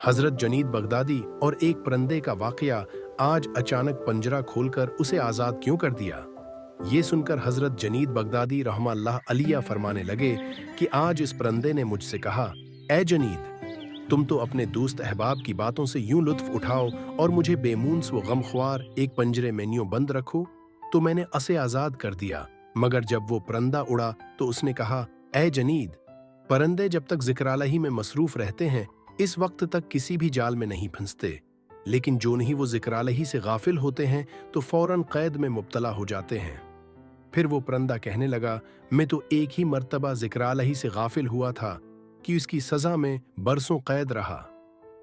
हजरत जनीद Baghdadi और एक परिंदे का वाकया आज अचानक पंजरा खोलकर उसे आज़ाद क्यों कर दिया। ये सुनकर हजरत जनीद बगदादी रहमतुल्लाह अलैह फरमाने लगे कि आज इस परिंदे ने मुझसे कहा, ए जनीद, तुम तो अपने दोस्त अहबाब की बातों से यूं लुत्फ उठाओ और मुझे बेमूंस व गमख्वार एक पंजरे में यूं बंद रखो। तो मैंने असे आज़ाद कर दिया। मगर जब वो परिंदा उड़ा तो उसने कहा, ए जनीद, परिंदे जब तक जिक्रालही में मसरूफ रहते हैं इस वक्त तक किसी भी जाल में नहीं फंसते, लेकिन जो नहीं वो जिक्रालही से गाफिल होते हैं तो फौरन कैद में मुब्तला हो जाते हैं। फिर वो परिंदा कहने लगा, मैं तो एक ही मर्तबा जिक्रालही से गाफिल हुआ था कि उसकी सजा में बरसों कैद रहा।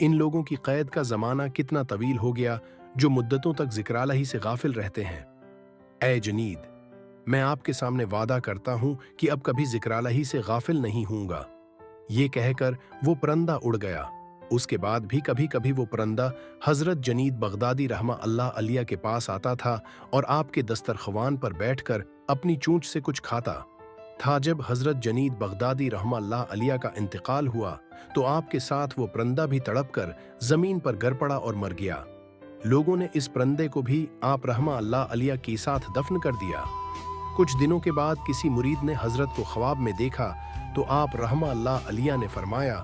इन लोगों की कैद का जमाना कितना तवील हो गया जो मुद्दतों तक जिक्रालही से गाफिल रहते हैं। ए जनीद, मैं आपके सामने वादा करता हूं कि अब कभी जिक्रालही से गाफिल नहीं होऊंगा। ये कहकर वो परिंदा उड़ गया। उसके बाद भी कभी कभी वो परिंदा हजरत जनीद बगदादी रहमतुल्लाह अलैह के पास आता था और आपके दस्तरख्वान पर बैठकर अपनी चोंच से कुछ खाता था। जब हजरत जनीद बगदादी रहमतुल्लाह अलैह का इंतकाल हुआ तो आपके साथ वो परिंदा भी तड़पकर जमीन पर गिर पड़ा और मर गया। लोगों ने इस परिंदे को भी आप रहमतुल्लाह अलैह के साथ दफन कर दिया। कुछ दिनों के बाद किसी मुरीद ने हजरत को ख्वाब में देखा तो आप रहमतुल्लाह अलैह ने फरमाया,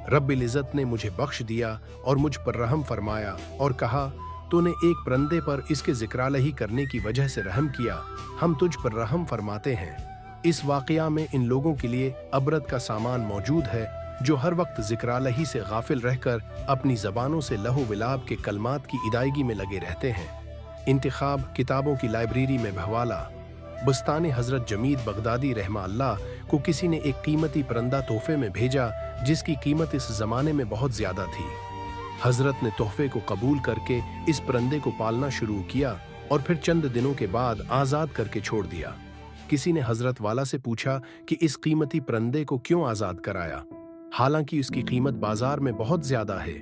रब्बिल इज़्ज़त ने मुझे बख्श दिया और मुझ पर रहम फरमाया और कहा, तूने एक परिंदे पर इसके जिक्रालही करने की वजह से रहम किया, हम तुझ पर रहम फरमाते हैं। इस वाकया में इन लोगों के लिए अबरत का सामान मौजूद है जो हर वक्त जिक्रालही से गाफिल रहकर अपनी ज़बानों से लहो विलाप के कलमात की इदायगी में लगे रहते हैं। इंतखाब किताबों की लाइब्रेरी में बहवाला। बुस्तान हजरत जमीद बगदादी रहमतुल्लाह को किसी ने एक कीमती परिंदा तोहफे में भेजा जिसकी कीमत इस जमाने में बहुत ज्यादा थी। हजरत ने तोहफे को कबूल करके इस परिंदे को पालना शुरू किया और फिर चंद दिनों के बाद आज़ाद करके छोड़ दिया। किसी ने हजरत वाला से पूछा कि इस कीमती परिंदे को क्यों आज़ाद कराया, हालांकि उसकी कीमत बाजार में बहुत ज्यादा है।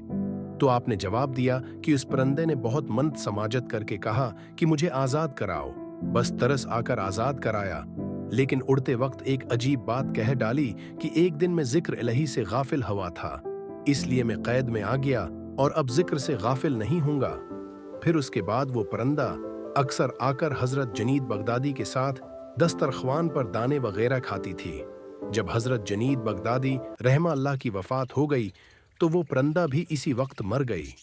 तो आपने जवाब दिया कि उस परिंदे ने बहुत मंद समाजत करके कहा कि मुझे आज़ाद कराओ, बस तरस आकर आज़ाद कराया, लेकिन उड़ते वक्त एक अजीब बात कह डाली कि एक दिन मैं जिक्र इलाही से गाफिल हुआ था, इसलिए मैं कैद में आ गया और अब जिक्र से गाफिल नहीं होऊंगा। फिर उसके बाद वो परिंदा अक्सर आकर हजरत जनीद बगदादी के साथ दस्तरख्वान पर दाने वगैरह खाती थी। जब हजरत जनीद बगदादी रहमतुल्लाह की वफात हो गई तो वो परिंदा भी इसी वक्त मर गई।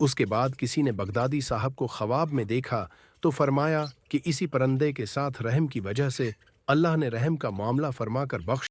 उसके बाद किसी ने बगदादी साहब को ख्वाब में देखा तो फरमाया कि इसी परिंदे के साथ रहम की वजह से अल्लाह ने रहम का मामला फरमा कर बख्श